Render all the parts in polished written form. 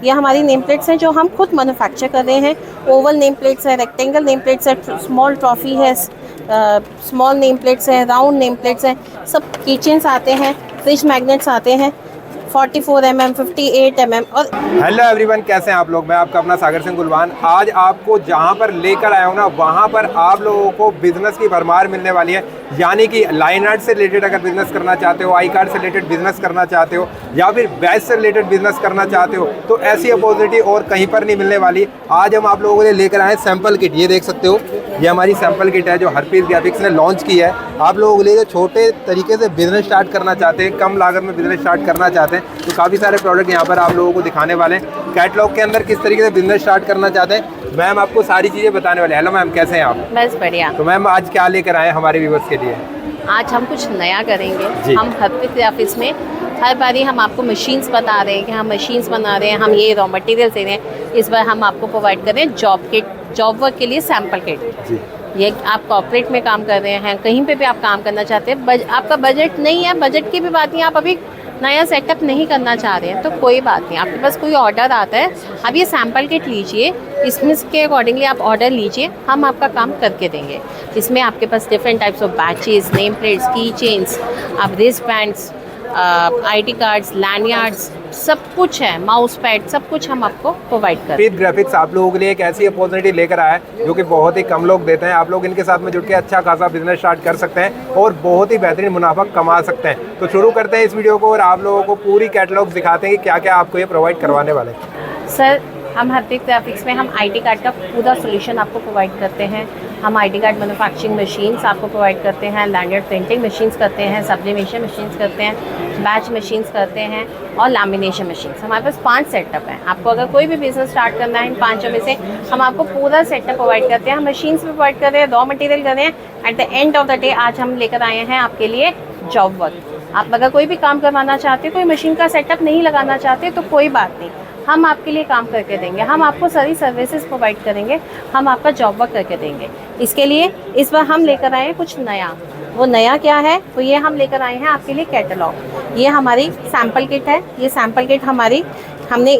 ये हमारी name plates हैं जो हम खुद मैन्युफैक्चर कर रहे हैं। ओवल नेम प्लेट्स है, रेक्टेंगल नेम प्लेट्स है, स्मॉल ट्रॉफी है, स्मॉल नेम प्लेट्स हैं, राउंड नेम प्लेट्स हैं, सब कीचेन्स आते हैं, फ्रिज मैग्नेट्स आते हैं 44 mm, 58 mm। और हेलो एवरीवन, कैसे हैं आप लोग। मैं आपका अपना सागर सिंह गुलवान आज आपको जहां पर लेकर आया हूं ना, वहां पर आप लोगों को बिजनेस की भरमार मिलने वाली है। यानी कि लाइन आर्ट से रिलेटेड अगर बिजनेस करना चाहते हो, आई कार्ड से रिलेटेड बिजनेस करना चाहते हो, या फिर बैच से रिलेटेड बिजनेस करना चाहते हो, तो ऐसी अपॉर्चुनिटी और कहीं पर नहीं मिलने वाली। आज हम आप लोगों के लिए लेकर आए सैंपल किट। ये देख सकते हो, ये हमारी सैंपल किट है जो हरप्रीत ग्राफिक्स ने लॉन्च की है। आप लोगों के लिए जो छोटे तरीके से बिजनेस स्टार्ट करना चाहते हैं, कम लागत में बिजनेस स्टार्ट करना चाहते हैं, तो काफ़ी सारे प्रोडक्ट यहाँ पर आप लोगों को दिखाने वाले हैं। कैटलॉग के अंदर किस तरीके से बिजनेस स्टार्ट करना चाहते हैं, मैम आपको सारी चीज़ें बताने वाले हैं। हेलो मैम, कैसे हैं आप? बस बढ़िया। तो मैम आज क्या लेकर आए हमारे व्यूवर्स के लिए? आज हम कुछ नया करेंगे। हम हरप्रीत ग्राफिक्स में हर बारी हम आपको मशीन्स बता रहे हैं कि हम मशीन्स बना रहे हैं, हम ये रॉ मटेरियल दे रहे हैं। इस बार हम आपको प्रोवाइड कर रहे हैं जॉब किट, जॉब वर्क के लिए सैम्पल किट जी। ये आप कॉर्पोरेट में काम कर रहे हैं, कहीं पे भी आप काम करना चाहते हैं, आपका बजट नहीं है, बजट की भी बात नहीं, आप अभी नया सेटअप नहीं करना चाह रहे हैं तो कोई बात नहीं, आपके पास कोई ऑर्डर आता है, अब ये सैम्पल किट लीजिए, इसमें के अकॉर्डिंगली आप ऑर्डर लीजिए, हम आपका काम करके देंगे। इसमें आपके पास different types of badges, name plates, key chains, आप wrist bands, ID cards, lanyards, सब कुछ है, माउस पैड, सब कुछ हम आपको प्रोवाइड कर रहे हैं। हरप्रीत ग्राफिक्स आप लोगों के लिए एक ऐसी अपॉर्चुनिटी लेकर आया है जो कि बहुत ही कम लोग देते हैं। आप लोग इनके साथ में जुड़ के अच्छा खासा बिजनेस स्टार्ट कर सकते हैं और बहुत ही बेहतरीन मुनाफा कमा सकते हैं। तो शुरू करते हैं इस वीडियो को और आप लोगों को पूरी कैटलॉग दिखाते हैं कि क्या क्या आपको ये प्रोवाइड करवाने वाले हैं। सर, हम हरप्रीत ग्राफिक्स में हम आईडी कार्ड का पूरा सोल्यूशन आपको प्रोवाइड करते हैं। हम आईडी कार्ड मैन्युफैक्चरिंग मशीन्स आपको प्रोवाइड करते हैं, लैंडयार्ड प्रिंटिंग मशीन्स करते हैं, सब्लिमेशन मशीन्स करते हैं, बैच मशीन्स करते हैं और लैमिनेशन मशीन्स। हमारे पास 5 सेटअप हैं। आपको अगर कोई भी बिजनेस स्टार्ट करना है, इन 5 में से हम आपको पूरा सेटअप प्रोवाइड करते हैं। हम मशीन्स भी प्रोवाइड कर रहे हैं, रॉ मटेरियल कर रहे हैं। At the end of the day आज हम लेकर आए हैं आपके लिए जॉब वर्क। आप अगर कोई भी काम करवाना चाहते हो, कोई मशीन का सेटअप नहीं लगाना चाहते तो कोई बात नहीं, हम आपके लिए काम करके देंगे। हम आपको सारी सर्विसेज प्रोवाइड करेंगे, हम आपका जॉब वर्क करके देंगे। इसके लिए इस बार हम लेकर आए हैं कुछ नया। वो नया क्या है? तो ये हम लेकर आए हैं आपके लिए कैटलॉग। ये हमारी सैम्पल किट है। ये सैम्पल किट हमने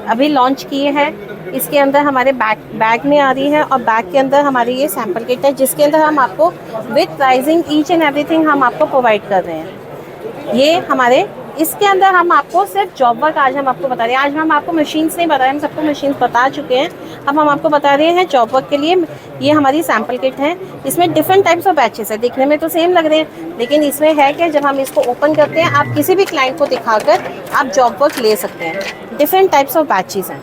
अभी लॉन्च किए हैं। इसके अंदर हमारे बैग में आ रही है और बैग के अंदर हमारी ये सैम्पल किट है, जिसके अंदर हम आपको with pricing each and everything हम आपको प्रोवाइड कर रहे हैं। ये हमारे इसके अंदर हम आपको सिर्फ जॉब वर्क आज हम आपको बता रहे हैं। आज हम आपको मशीन्स नहीं बता रहे, हम सबको मशीन्स बता चुके हैं। अब हम आपको बता रहे हैं जॉब वर्क के लिए। ये हमारी सैम्पल किट है। इसमें डिफरेंट टाइप्स ऑफ बैचेस है। दिखने में तो सेम लग रहे हैं, लेकिन इसमें है कि जब हम इसको ओपन करते हैं, आप किसी भी क्लाइंट को दिखाकर आप जॉब वर्क ले सकते हैं। डिफरेंट टाइप्स ऑफ बैचेस हैं,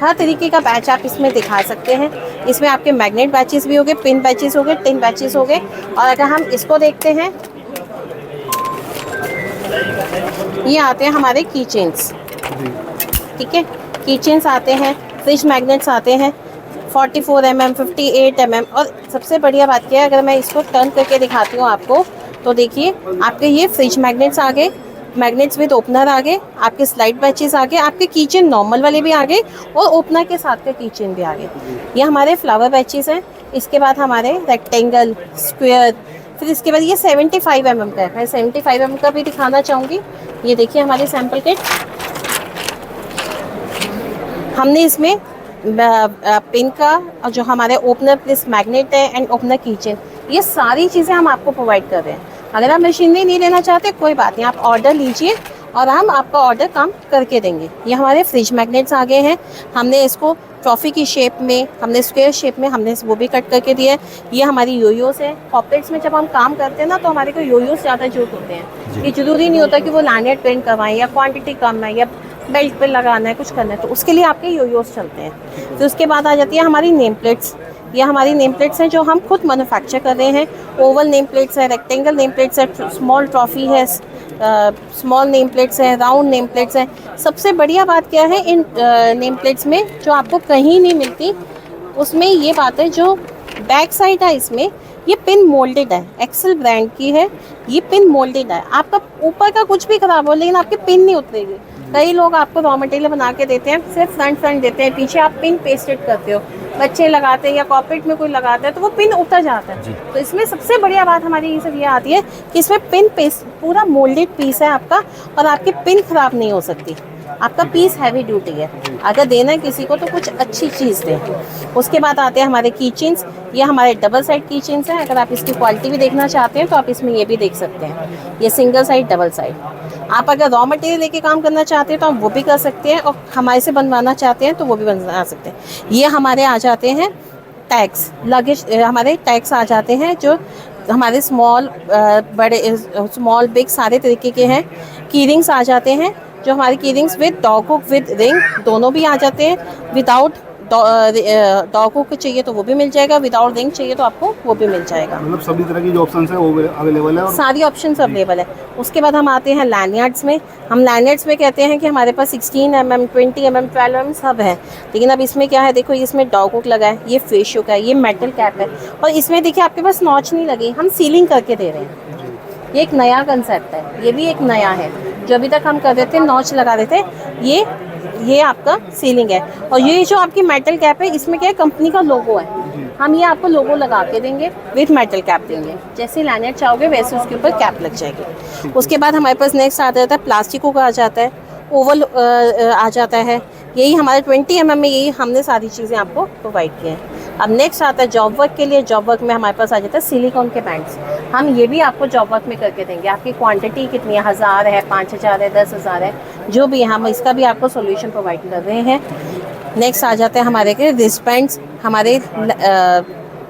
हर तरीके का बैच आप इसमें दिखा सकते हैं। इसमें आपके मैग्नेट बैचेस भी हो गए, पिन बैचेस हो गए, टिन बैचेस हो गए। और अगर हम इसको देखते हैं, ये आते हैं हमारे की चेन्स, ठीक है, की चेन्स आते हैं, फ्रिज मैग्नेट्स आते हैं 44 mm, 58 mm। और सबसे बढ़िया बात क्या है, अगर मैं इसको टर्न करके दिखाती हूँ आपको, तो देखिए आपके ये फ्रिज मैग्नेट्स आ गए, मैग्नेट्स विद ओपनर आ गए, आपके स्लाइड बैचेस आ गए, आपके कीचेन नॉर्मल वाले भी आ गए और ओपनर के साथ का कीचेन भी आ गए। ये हमारे फ्लावर बैचेस हैं। इसके बाद हमारे रेक्टेंगल, स्क्वायर, फिर इसके बाद ये 75 mm का है। मैं 75 mm का भी दिखाना चाहूँगी। ये देखिए हमारी सैम्पल किट। हमने इसमें पिन का और जो हमारे ओपनर प्लस मैग्नेट है एंड ओपनर कीचेन, ये सारी चीज़ें हम आपको प्रोवाइड कर रहे हैं। अगर आप मशीनरी नहीं लेना चाहते कोई बात नहीं, आप ऑर्डर लीजिए और हम आपका ऑर्डर काम करके देंगे। ये हमारे फ्रिज मैग्नेट्स आ गए हैं। हमने इसको ट्रॉफी की शेप में, हमने स्क्वायर शेप में हमने वो भी कट करके दिया है। ये हमारी योयोस है। कॉर्पोरेट्स में जब हम काम करते हैं ना, तो हमारे को योयोस ज़्यादा जरूरत होते हैं। ये जरूरी नहीं होता कि वो लैंडयार्ड प्रिंट करवाएं या क्वांटिटी कम है या बेल्ट पे लगाना है, कुछ करना है, तो उसके लिए आपके योयोस चलते हैं। फिर उसके बाद आ जाती है हमारी नेम प्लेट्स। ये हमारी नेम प्लेट्स हैं जो हम खुद मैन्युफैक्चर कर रहे हैं। ओवल नेम प्लेट्स है, रेक्टेंगल नेम प्लेट्स है, स्मॉल ट्रॉफी है, स्मॉल नेम प्लेट्स हैं, राउंड नेम प्लेट्स हैं। सबसे बढ़िया बात क्या है इन नेम प्लेट्स में, जो आपको कहीं नहीं मिलती, उसमें ये बात है, जो बैक साइड है इसमें, ये पिन मोल्डेड है, एक्सेल ब्रांड की है। ये पिन मोल्डेड है। आपका ऊपर का कुछ भी खराब हो लेकिन आपकी पिन नहीं उतरेगी। कई लोग आपको रॉ मटेरियल बना के देते हैं, सिर्फ फ्रंट देते हैं, पीछे आप पिन पेस्टेड करते हो, बच्चे लगाते हैं या कॉर्पोरेट में कोई लगाता है तो वो पिन उतर जाता है। तो इसमें सबसे बढ़िया बात हमारी ये सब ये आती है कि इसमें पिन पेस्ट पूरा मोल्डेड पीस है आपका, और आपकी पिन खराब नहीं हो सकती। आपका पीस हैवी ड्यूटी है। अगर देना है किसी को तो कुछ अच्छी चीज़ दें। उसके बाद आते हैं हमारे कीचेन्स। ये हमारे डबल साइड कीचेन्स हैं। अगर आप इसकी क्वालिटी भी देखना चाहते हैं तो आप इसमें ये भी देख सकते हैं। ये सिंगल साइड, डबल साइड। आप अगर रॉ मटेरियल लेके काम करना चाहते हैं तो आप वो भी कर सकते हैं, और हमारे से बनवाना चाहते हैं तो वो भी बनवा सकते हैं। ये हमारे आ जाते हैं टैग्स, लगेज हमारे टैग्स आ जाते हैं जो हमारे स्मॉल बड़े स्मॉल बिग सारे तरीके के हैं। की रिंग्स आ जाते हैं जो हमारे की rings with dog hook with ring दोनों भी आ जाते हैं। विदाउट डॉग हुक चाहिए तो वो भी मिल जाएगा, विदाउट रिंग चाहिए तो आपको वो भी मिल जाएगा। मतलब सभी तरह की जो ऑप्शन है वो अवेलेबल है, और सारी ऑप्शंस अवेलेबल है। उसके बाद हम आते हैं लैंडयार्ड्स में। हम लैंडयार्ड्स में कहते हैं कि हमारे पास 16 mm, 20 mm, 12 mm सब है। लेकिन अब इसमें क्या है, देखो इसमें डॉग हुक लगा है, ये फेस हुक है, ये मेटल कैप है, और इसमें देखिए आपके पास नॉच नहीं लगी, हम सीलिंग करके दे रहे हैं। ये एक नया कंसेप्ट है, ये भी एक नया है। जो अभी तक हम कर रहे थे नॉच लगा रहे थे, ये आपका सीलिंग है। और ये जो आपकी मेटल कैप है, इसमें क्या है, कंपनी का लोगो है। हम ये आपको लोगो लगा के देंगे, विथ मेटल कैप देंगे। जैसे लैंडयार्ड चाहोगे वैसे उसके ऊपर कैप लग जाएगी। उसके बाद हमारे पास नेक्स्ट आ जाता है प्लास्टिकों का आ जाता है, ओवल आ जाता है। यही हमारे 20 mm में यही हमने सारी चीज़ें आपको प्रोवाइड की हैं। अब नेक्स्ट आता है जॉब वर्क के लिए। जॉब वर्क में हमारे पास आ जाता है सिलिकॉन के बैंड्स। हम ये भी आपको जॉब वर्क में करके देंगे। आपकी क्वांटिटी कितनी है, 1000 है, 5000 है, 10,000 है, जो भी है, हम इसका भी आपको सॉल्यूशन प्रोवाइड कर रहे हैं। नेक्स्ट आ जाते हैं हमारे के रिस्टबैंड्स। हमारे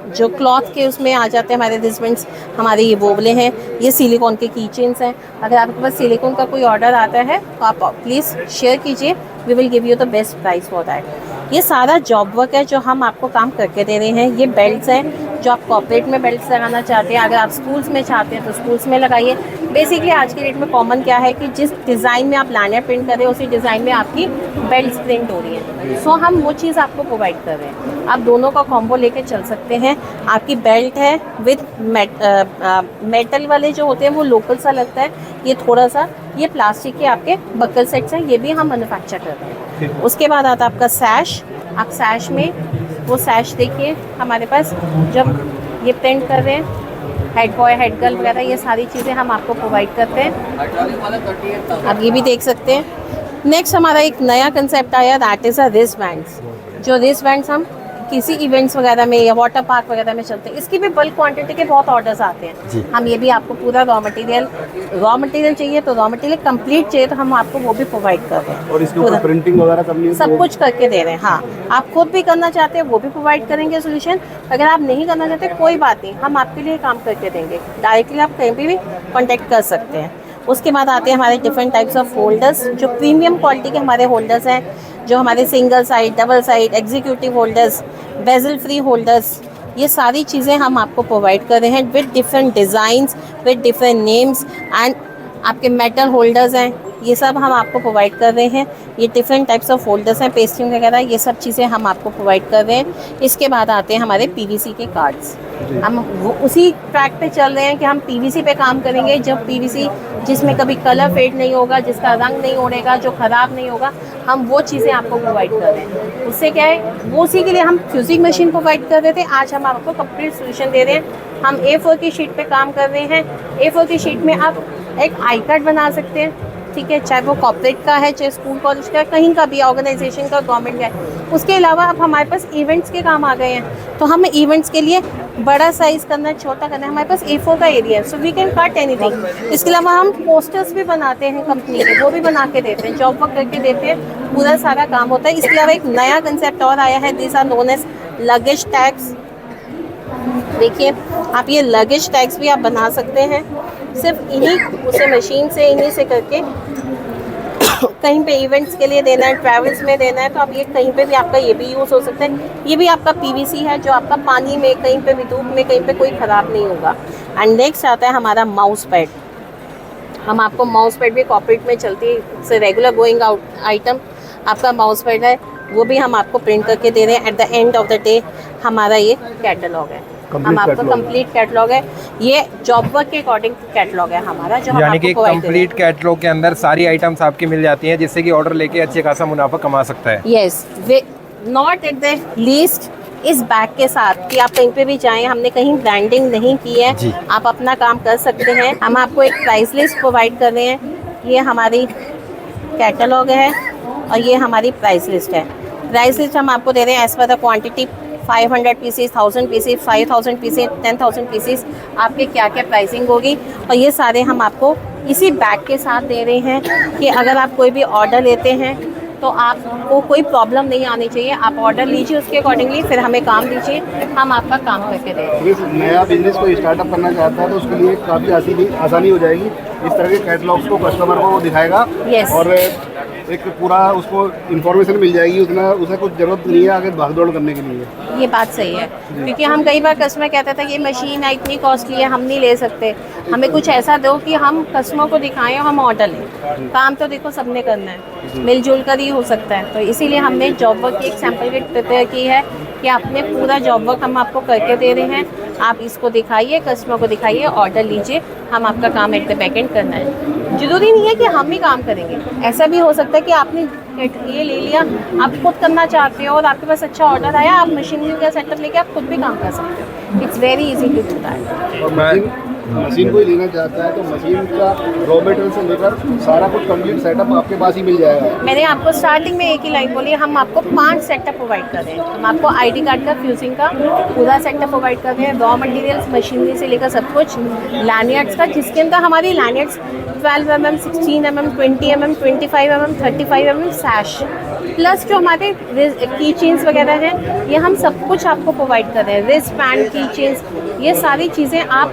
जो क्लॉथ के उसमें आ जाते हैं हमारे रिस्टबैंड्स। हमारे ये बोबले हैं, ये सिलिकॉन के कीचेन्स हैं। अगर आपके पास सिलिकॉन का कोई ऑर्डर आता है तो आप प्लीज़ शेयर कीजिए, we will give you the best price for that. ये सारा जॉब वर्क है जो हम आपको काम करके दे रहे हैं। ये बेल्ट्स हैं जो आप कॉर्पोरेट में बेल्ट्स लगाना चाहते हैं, अगर आप स्कूल्स में चाहते हैं तो स्कूल्स में लगाइए। बेसिकली आज के डेट में कॉमन क्या है कि जिस डिज़ाइन में आप लैंडयार्ड प्रिंट कर रहे हैं उसी डिज़ाइन में आपकी बेल्ट्स प्रिंट हो रही हैं। सो हम वो चीज़ आपको प्रोवाइड कर रहे हैं। आप दोनों का कॉम्बो लेके चल सकते हैं। आपकी बेल्ट है विद मेटल वाले जो होते हैं वो लोकल सा लगता है, ये थोड़ा सा, ये प्लास्टिक के आपके बकल सेट्स हैं, ये भी हम मैन्युफैक्चर कर रहे हैं। उसके बाद आता है आपका सैश। आप सैश में वो सैश देखिए हमारे पास जब ये प्रिंट कर रहे हैं, हेड बॉय, हेड गर्ल वगैरह, ये सारी चीज़ें हम आपको प्रोवाइड करते हैं। आप ये भी देख सकते हैं। नेक्स्ट हमारा एक नया कंसेप्ट आया, that is a wrist bands. जो रिस्ट बैंड्स हम किसी इवेंट्स वगैरह में या वाटर पार्क वगैरह में चलते हैं, इसकी भी बल्क क्वांटिटी के बहुत ऑर्डर्स आते हैं। हम ये भी आपको पूरा रॉ मटेरियल चाहिए तो रॉ मटेरियल कंप्लीट चाहिए तो हम आपको वो भी प्रोवाइड कर रहे हैं। और इसके ऊपर प्रिंटिंग वगैरह करनी है, सब कुछ करके दे रहे हैं। हाँ, आप खुद भी करना चाहते हैं वो भी प्रोवाइड करेंगे सोल्यूशन। अगर आप नहीं करना चाहते कोई बात नहीं, हम आपके लिए काम करके देंगे। डायरेक्टली आप कहीं भी कॉन्टेक्ट कर सकते हैं। उसके बाद आते हैं हमारे डिफरेंट टाइप्स ऑफ होल्डर्स, जो प्रीमियम क्वालिटी के हमारे होल्डर्स हैं, जो हमारे single side, double side, executive holders, bezel free holders, ये सारी चीज़ें हम आपको प्रोवाइड कर रहे हैं with different designs, with different names. And आपके मेटल होल्डर्स हैं, ये सब हम आपको प्रोवाइड कर रहे हैं। ये डिफरेंट टाइप्स ऑफ होल्डर्स हैं, पेस्टिंग वगैरह, ये सब चीज़ें हम आपको प्रोवाइड कर रहे हैं। इसके बाद आते हैं हमारे पीवीसी के कार्ड्स। हम वो उसी ट्रैक पे चल रहे हैं कि हम पीवीसी पे काम करेंगे, जब पीवीसी जिसमें कभी कलर फेड नहीं होगा, जिसका रंग नहीं उड़ेगा, जो ख़राब नहीं होगा, हम वो चीज़ें आपको प्रोवाइड कर रहे हैं। उससे क्या है, वो उसी के लिए हम फ्यूजिंग मशीन प्रोवाइड कर रहे थे, आज हम आपको कंप्लीट सोल्यूशन दे रहे हैं। हम A4 की शीट पे काम कर रहे हैं। A4 की शीट में आप एक आई कार्ड बना सकते हैं, ठीक है, चाहे वो कॉर्पोरेट का है, चाहे स्कूल कॉलेज का, कहीं का भी, ऑर्गेनाइजेशन का, गवर्नमेंट का है। उसके अलावा अब हमारे पास इवेंट्स के काम आ गए हैं, तो हमें इवेंट्स के लिए बड़ा साइज़ करना है, छोटा करना है, हमारे पास A4 का एरिया है, so we can cut anything. इसके अलावा हम पोस्टर्स भी बनाते हैं कंपनी के, वो भी बना के देते हैं, जॉब वर्क करके देते हैं, पूरा सारा काम होता है। इसके अलावा एक नया कंसेप्ट और आया है, this are known as luggage tags. देखिए आप ये लगेज टैग्स भी आप बना सकते हैं, सिर्फ इन्हीं उसे मशीन से, इन्हीं से करके कहीं पे इवेंट्स के लिए देना है, ट्रैवल्स में देना है, तो आप ये कहीं पे भी आपका ये भी यूज़ हो सकता है। ये भी आपका पीवीसी है जो आपका पानी में, कहीं पे भी धूप में, कहीं पे कोई ख़राब नहीं होगा। एंड नेक्स्ट आता है हमारा माउस पैड। हम आपको माउस पैड भी कॉर्पोरेट में चलती है, से रेगुलर गोइंग आउट आइटम आपका माउस पैड है, वो भी हम आपको प्रिंट करके दे रहे हैं। At the end of the day हमारा ये कैटलॉग है, हम आपको कंप्लीट कैटलॉग है, ये जॉब वर्क के अकॉर्डिंग कैटलॉग है हमारा, जो यानी कि कंप्लीट कैटलॉग के अंदर सारी आइटम्स आपकी मिल जाती हैं, जिससे कि ऑर्डर लेके अच्छे खासा मुनाफा कमा सकता है। Yes, not at the least इस बैग के साथ कि आप कहीं पे भी जाएं, हमने कहीं ब्रांडिंग नहीं की है, आप अपना काम कर सकते हैं। हम आपको एक प्राइस लिस्ट प्रोवाइड कर रहे हैं, ये हमारी कैटलॉग है, और ये हमारी प्राइस लिस्ट है। प्राइस लिस्ट हम आपको दे रहे हैं as per the quantity, 500 pieces, 1000 pieces, 5000 pieces, 10,000 pieces, आपके क्या क्या प्राइसिंग होगी। और ये सारे हम आपको इसी बैग के साथ दे रहे हैं कि अगर आप कोई भी ऑर्डर लेते हैं तो आपको कोई प्रॉब्लम नहीं आनी चाहिए। आप ऑर्डर लीजिए, उसके अकॉर्डिंगली फिर हमें काम दीजिए, हम आपका काम करके देंगे। इस नया बिजनेस को स्टार्टअप करना चाहता है तो उसके लिए काफ़ी आसानी हो जाएगी। इस तरह के कैटलॉग्स को कस्टमर को वो दिखाएगा Yes. और एक पूरा उसको इन्फॉर्मेशन मिल जाएगी, उसे कुछ ज़रूरत नहीं है आगे भागदौड़ करने के लिए। ये बात सही है, क्योंकि हम कई बार कस्टमर कहते थे ये मशीन है इतनी कॉस्टली है, हम नहीं ले सकते, हमें कुछ ऐसा दो कि हम कस्टमर को दिखाएं और हम ऑर्डर लें। काम तो देखो सबने करना है, मिलजुल कर ही हो सकता है। तो इसीलिए हमने जॉब वर्क की एक सैम्पल किट प्रिपेयर की है कि आपने पूरा जॉब वर्क हम आपको करके दे रहे हैं, आप इसको दिखाइए, कस्टमर को दिखाइए, ऑर्डर लीजिए, हम आपका काम एट द बैक एंड करना है। ज़रूरी नहीं है कि हम ही काम करेंगे, ऐसा भी हो सकता है कि आपने ये ले लिया, आप खुद करना चाहते हो और आपके पास अच्छा ऑर्डर आया, आप मशीनरी का सेटअप लेके आप खुद भी काम कर सकते हो। It's very easy to do that. और मशीन कोई लेना चाहता है तो मशीन का रॉ मटेरियल से लेकर सारा कुछ कंप्लीट सेटअप आपके पास ही मिल जाएगा। मैंने आपको स्टार्टिंग में एक ही लाइन बोली, हम आपको 5 सेटअप प्रोवाइड कर रहे हैं। हम आपको आईडी कार्ड का, फ्यूजिंग का पूरा सेटअप प्रोवाइड कर रहे हैं, रॉ मटेरियल्स, मशीनरी से लेकर सब कुछ, लैनियर्ड्स का, जिसके अंदर हमारी लैनियर्ड्स 12 mm, 16 mm, 20 mm, 25 mm, 35 mm सैश, plus जो हमारे की चेन्स वगैरह हैं, ये हम सब कुछ आपको प्रोवाइड कर रहे हैं। रिस्ट बैंड, की चेन्स, ये सारी चीज़ें आप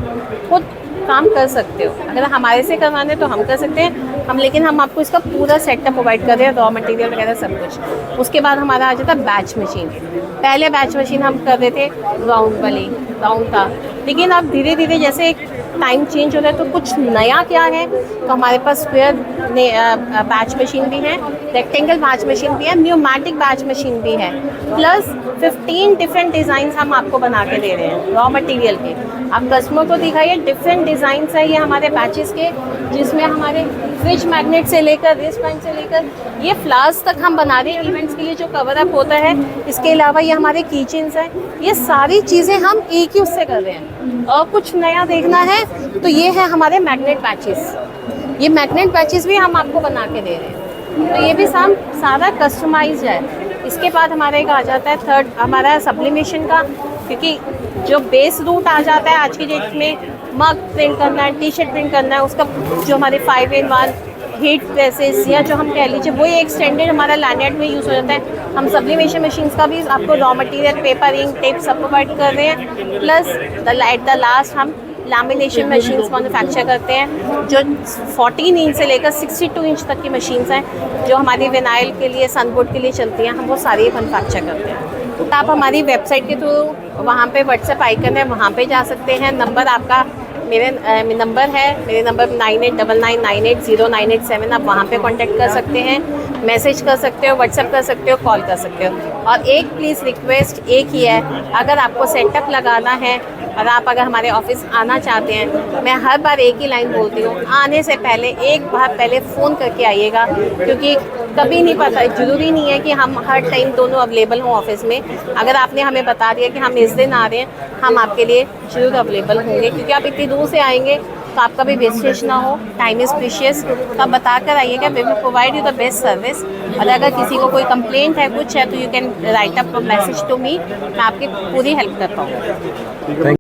खुद काम कर सकते हो। अगर हमारे से करवाने तो हम कर सकते हैं हम, लेकिन हम आपको इसका पूरा सेटअप प्रोवाइड कर रहे हैं, रॉ मटेरियल वगैरह सब कुछ। उसके बाद हमारा आ जाता है बैच मशीन। पहले बैच मशीन हम कर रहे थे राउंड था, लेकिन अब धीरे धीरे जैसे एक टाइम चेंज हो रहा है तो कुछ नया क्या है, तो हमारे पास स्क्वायर बैच मशीन भी है, रेक्टेंगल बैच मशीन भी है, न्यूमैटिक बैच मशीन भी है, प्लस 15 डिफरेंट डिज़ाइंस हम आपको बना के दे रहे हैं रॉ मटेरियल के। आप कस्टमर को दिखाइए, डिफरेंट डिज़ाइंस है ये हमारे बैचेस के, जिसमें हमारे फ्रिज मैग्नेट से लेकर, रिस्ट बैंड से लेकर, ये फ्लावर्स तक हम बना रहे हैं इवेंट्स के लिए जो कवर अप होता है। इसके अलावा ये हमारे किचन्स हैं, ये सारी चीज़ें हम एक ही उससे कर रहे हैं। और कुछ नया देखना है तो ये है हमारे मैग्नेट पैचेस, ये मैग्नेट पैचेस भी हम आपको बना के दे रहे हैं, तो ये भी सारा कस्टमाइज्ड है। इसके बाद हमारा एक आ जाता है थर्ड हमारा सब्लिमेशन का, क्योंकि जो बेस रूट आ जाता है आज की डेट में, मग प्रिंट करना है, टी शर्ट प्रिंट करना है, उसका जो हमारे 5-in-1 हीट प्रेसेस या जो हम कह लीजिए वही एक्सटेंडेड हमारा लैनियर्ड में यूज़ हो जाता है। हम सब्लिमेशन मशीन्स का भी आपको raw material, paper, ink, tape सब प्रोवाइड कर रहे हैं, प्लस एट द लास्ट हम लैमिनेशन मशीन्स मैन्युफैक्चर करते हैं, जो 14 इंच से लेकर 62 इंच तक की मशीन्स हैं, जो हमारी विनाइल के लिए, सनवुड के लिए चलती हैं, हम वो सारी मैन्युफैक्चर करते हैं। तो आप हमारी वेबसाइट के थ्रू वहाँ पे व्हाट्सएप आइकन है, वहाँ पे जा सकते हैं। नंबर आपका मेरे नंबर है, मेरे नंबर 9899980987, आप वहाँ पे कांटेक्ट कर सकते हैं, मैसेज कर सकते हो, व्हाट्सएप कर सकते हो, कॉल कर सकते हो। और एक प्लीज़ रिक्वेस्ट एक ही है, अगर आपको सेटअप लगाना है और आप अगर हमारे ऑफिस आना चाहते हैं, मैं हर बार एक ही लाइन बोलती हूँ, आने से पहले एक बार पहले फ़ोन करके आइएगा, क्योंकि कभी नहीं पता, ज़रूरी नहीं है कि हम हर टाइम दोनों अवेलेबल हों ऑफिस में। अगर आपने हमें बता दिया कि हम इस दिन आ रहे हैं, हम आपके लिए ज़रूर अवेलेबल होंगे, क्योंकि आप इतनी दूर से आएंगे तो आपका भी वेस्टेज ना हो, टाइम इज़ प्रीशियस। तो आप बता कर आइएगा, we will provide you the best service. और अगर किसी को कोई कंप्लेंट है, कुछ है, तो you can write up message to me, मैं आपकी पूरी हेल्प कर पाऊँगी।